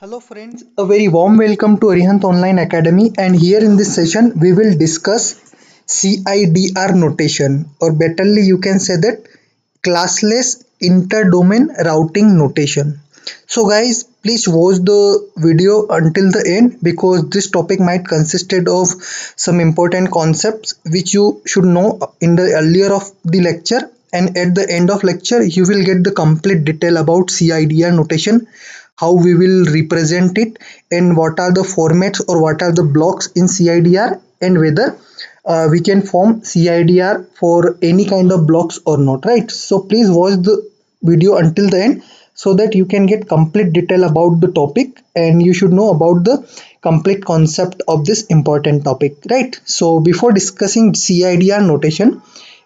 Hello friends, a very warm welcome to Arihant Online Academy, and here in this session we will discuss CIDR notation, or betterly you can say that classless interdomain routing notation. So guys, please watch the video until the end because this topic might consisted of some important concepts which you should know in the earlier of the lecture, and at the end of lecture you will get the complete detail about CIDR notation, how we will represent it, and what are the formats or what are the blocks in CIDR, and whether we can form CIDR for any kind of blocks or not, right? So please watch the video until the end so that you can get complete detail about the topic and you should know about the complete concept of this important topic, right? So before discussing CIDR notation,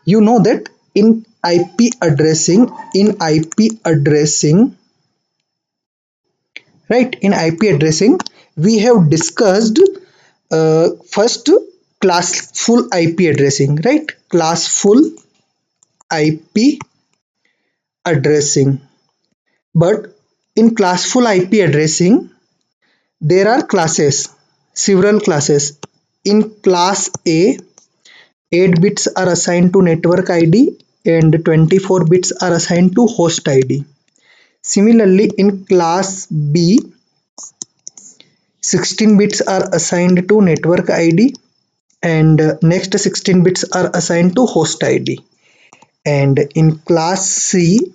you know that in IP addressing, right, in IP addressing we have discussed first classful IP addressing, right? Classful IP addressing. But in classful IP addressing there are classes, several classes. In class A, 8 bits are assigned to network ID and 24 bits are assigned to host ID. Similarly, in class B, 16 bits are assigned to network ID and next 16 bits are assigned to host ID. And in class C,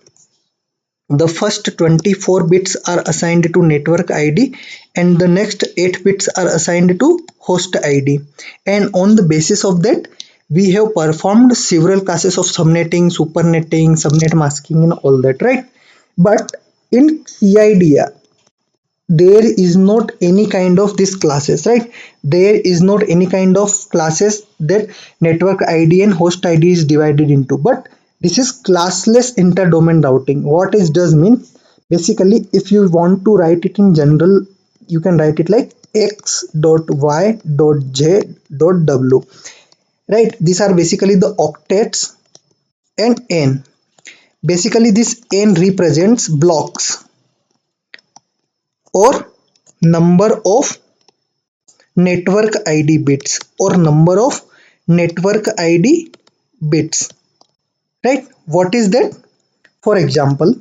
the first 24 bits are assigned to network ID and the next 8 bits are assigned to host ID. And on the basis of that, we have performed several classes of subnetting, supernetting, subnet masking and all that, right? But in CIDR, there is not any kind of these classes, right? There is not any kind of classes that network ID and host ID is divided into, but this is classless interdomain routing. What it does mean, basically if you want to write it in general, you can write it like x dot y dot j dot w, right? These are basically the octets. And n, basically this n represents blocks or number of network ID bits or number of network ID bits, right? What is that? For example,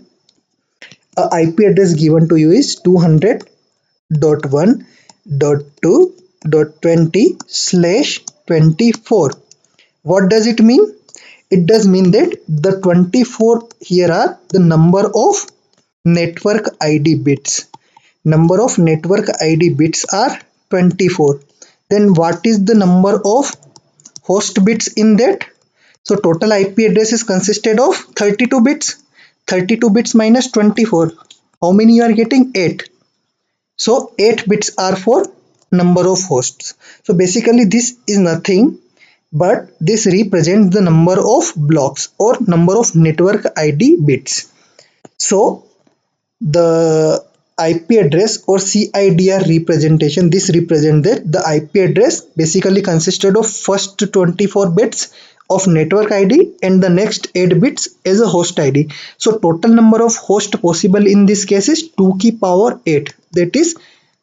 a IP address given to you is 200.1.2.20/24. What does it mean? It does mean that the 24 here are the number of network ID bits. Number of network ID bits are 24. Then what is the number of host bits in that? So total IP address is consisted of 32 bits. 32 bits minus 24. How many you are getting? 8. So 8 bits are for number of hosts. So basically this is nothing but this represents the number of blocks or number of network ID bits. So the IP address or CIDR representation, this represents that the IP address basically consisted of first 24 bits of network ID and the next 8 bits as a host ID. So total number of hosts possible in this case is 2 की power 8, that is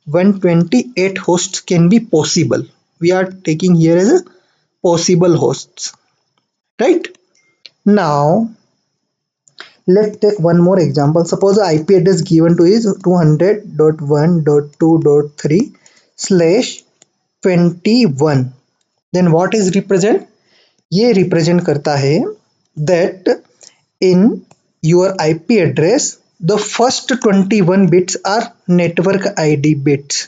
128 hosts can be possible. We are taking here as a possible hosts, right? Now let's take one more example. Suppose the IP address given to is 200.1.2.3/21. Then what is represent? ये represent करता है that in your IP address the first 21 bits are network ID bits.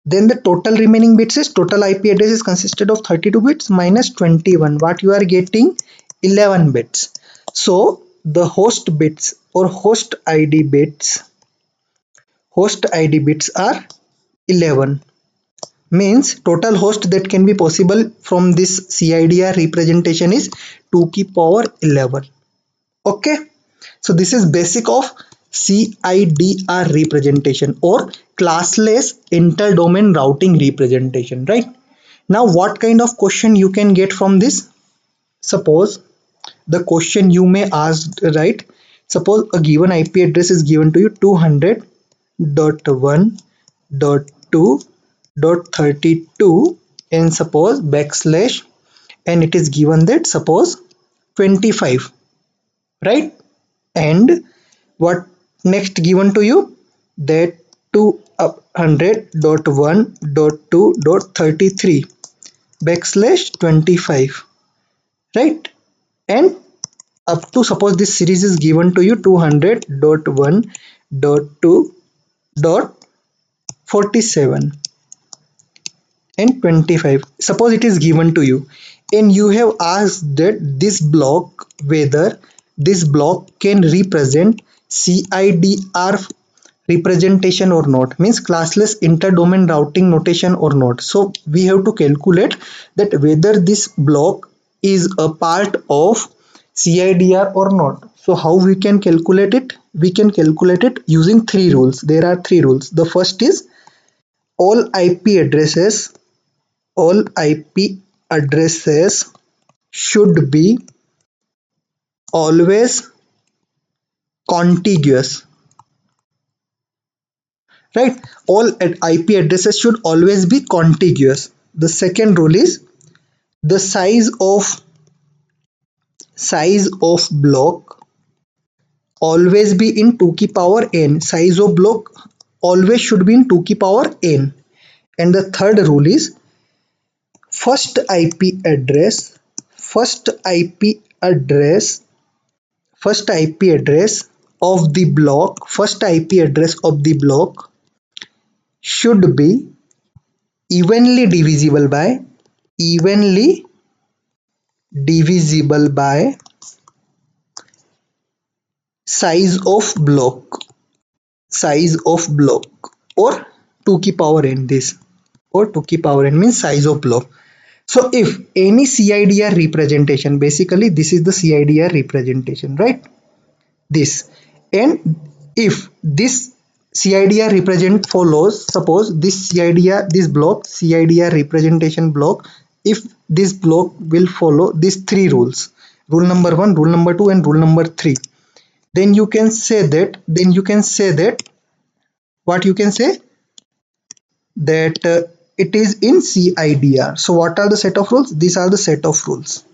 Then the total remaining bits is total IP address is consisted of 32 bits minus 21. What you are getting? 11 bits. So the host bits or host ID bits are 11. Means total host that can be possible from this CIDR representation is 2 की power 11. Okay. So this is basic of CIDR representation or classless interdomain routing representation, right? Now what kind of question you can get from this? Suppose the question you may ask, right? Suppose a given IP address is given to you 200.1.2.3 dot 2 dot 32 and suppose backslash, and it is given that suppose 25, right? And what next given to you, that 200.1.2.33 backslash 25, right? And up to suppose this series is given to you 200.1.2.47 and 25, suppose it is given to you, and you have asked that this block, whether this block can represent CIDR representation or not, means classless interdomain routing notation or not. So we have to calculate that whether this block is a part of CIDR or not. So how we can calculate it? We can calculate it using three rules. There are three rules. The first is all IP addresses all IP addresses should be always contiguous, right? All IP addresses should always be contiguous. The second rule is the size of block always be in 2 ki power n. Size of block always should be in 2 ki power n. And the third rule is first IP address first IP address first IP address of the block first IP address of the block should be evenly divisible by evenly divisible by size of block or 2 ki power n, this or 2 ki power n means size of block. So if any CIDR representation, basically this is the CIDR representation, right? This, and if this CIDR represent follows, suppose this CIDR, this block CIDR representation block, if this block will follow these three rules, rule number 1, rule number 2 and rule number 3, then you can say that what you can say, that it is in CIDR. So what are the set of rules? These are the set of rules,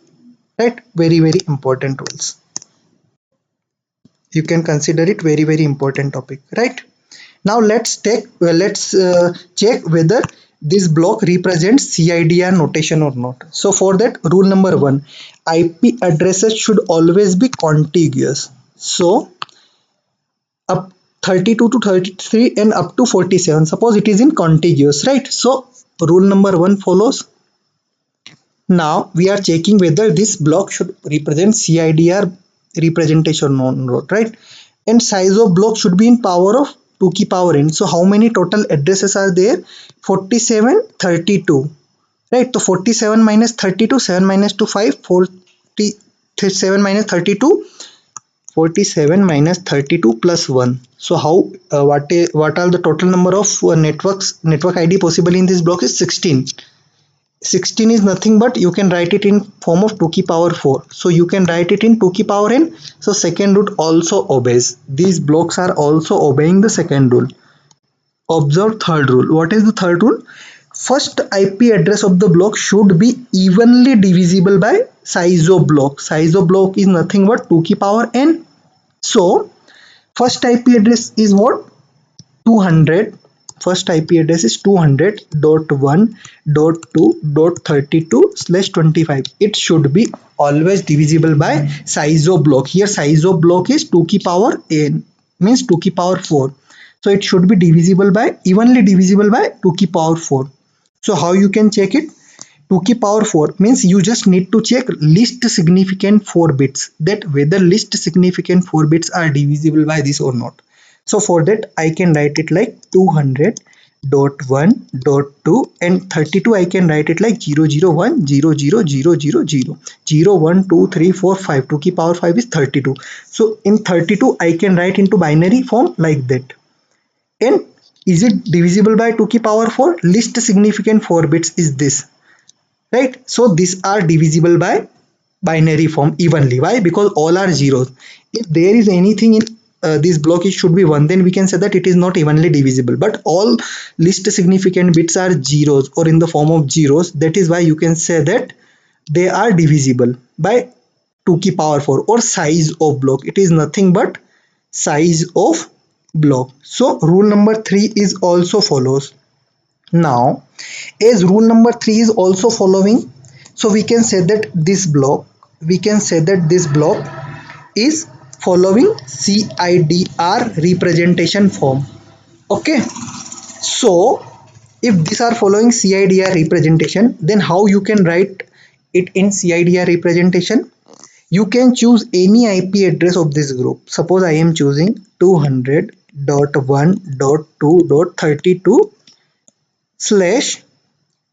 right? Very very important rules. You can consider it very very important topic, right? Now let's check whether this block represents CIDR notation or not. So for that, rule number 1, IP addresses should always be contiguous. So up 32 to 33 and up to 47, suppose it is in contiguous, right? So rule number 1 follows. Now we are checking whether this block should represent CIDR representation or not, right? And size of block should be in power of 2 ki power n. So how many total addresses are there? 47, 32, right? So 47 minus 32, 7 minus 2, 5, 47 minus 32, 47 minus 32 plus 1. So how what are the total number of network ID possible in this block is 16. 16 is nothing but you can write it in form of 2 ki power 4. So you can write it in 2 ki power n. So second rule also obeys. These blocks are also obeying the second rule. Observe third rule. What is the third rule? First IP address of the block should be evenly divisible by size of block. Size of block is nothing but 2 ki power n. So first IP address is what? 200. First IP address is 200.1.2.32/25. It should be always divisible by size of block. Here size of block is 2 ki power n, means 2 ki power 4. So it should be evenly divisible by 2 ki power 4. So how you can check it? 2 ki power 4 means you just need to check least significant 4 bits, that whether least significant 4 bits are divisible by this or not. So for that I can write it like 200.1.2 and 32 I can write it like 001 00000 0 1 2 3 4 5. 2 ki power 5 is 32. So in 32 I can write into binary form like that. And is it divisible by 2 ki power 4? Least significant 4 bits is this, right? So these are divisible by binary form evenly. Why? Because all are zeros. If there is anything in this block should be 1, then we can say that it is not evenly divisible. But all least significant bits are zeros or in the form of zeros. That is why you can say that they are divisible by 2 की power 4 or size of block. It is nothing but size of block. So rule number 3 is also follows. Now as rule number 3 is also following, so we can say that this block, is following CIDR representation form. Okay, so if these are following CIDR representation, then how you can write it in CIDR representation? You can choose any IP address of this group. Suppose I am choosing 200.1.2.32 slash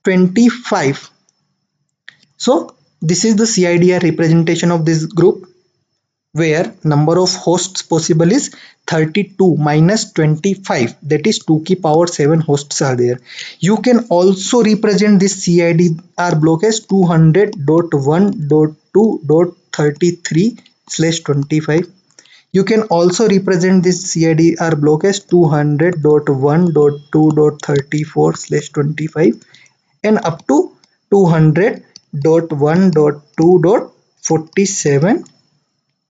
25. So this is the CIDR representation of this group, where number of hosts possible is 32 minus 25, that is 2 की power 7 hosts are there. You can also represent this CIDR block as 200.1.2.33 slash 25. You can also represent this CIDR block as 200.1.2.34 slash 25 and up to 200.1.2.47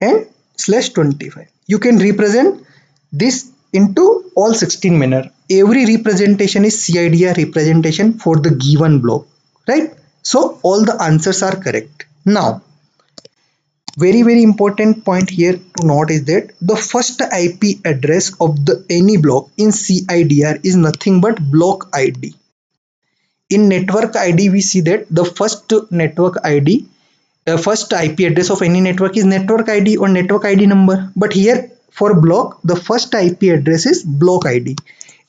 and slash 25. You can represent this into all 16 manner. Every representation is CIDR representation for the given block, right? So all the answers are correct. Now very important point here to note is that the first IP address of the any block in CIDR is nothing but block ID. In network ID we see that the first network ID, the first IP address of any network is network ID or network ID number, but here for block the first IP address is block ID,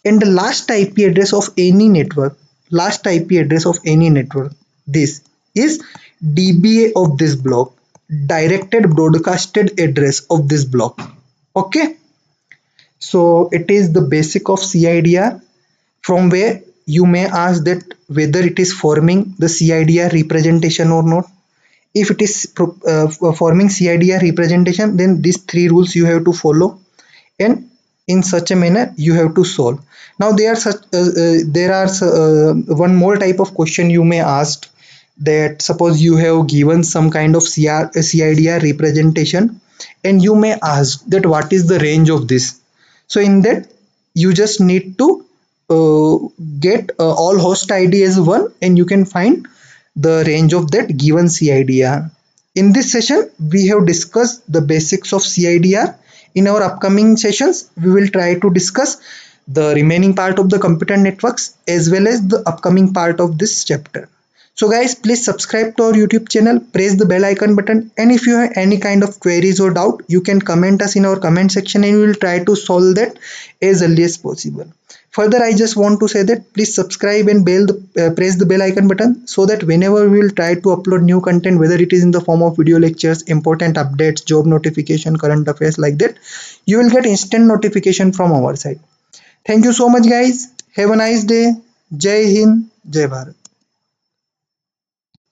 and the last IP address of any network, this is DBA of this block, directed broadcasted address of this block. Okay, so it is the basic of CIDR, from where you may ask that whether it is forming the CIDR representation or not. If it is forming CIDR representation, then these 3 rules you have to follow, and in such a manner you have to solve. Now there are one more type of question you may ask, that suppose you have given some kind of CIDR representation and you may ask that what is the range of this. So in that you just need to get all host ID as 1 and you can find the range of that given CIDR. In this session we have discussed the basics of CIDR. In our upcoming sessions we will try to discuss the remaining part of the computer networks as well as the upcoming part of this chapter. So guys, please subscribe to our YouTube channel, press the bell icon button, and if you have any kind of queries or doubt, you can comment us in our comment section and we will try to solve that as early as possible. Further, I just want to say that please subscribe and press the bell icon button, so that whenever we will try to upload new content, whether it is in the form of video lectures, important updates, job notification, current affairs like that, you will get instant notification from our side. Thank you so much guys. Have a nice day. Jai Hind, Jai Bharat.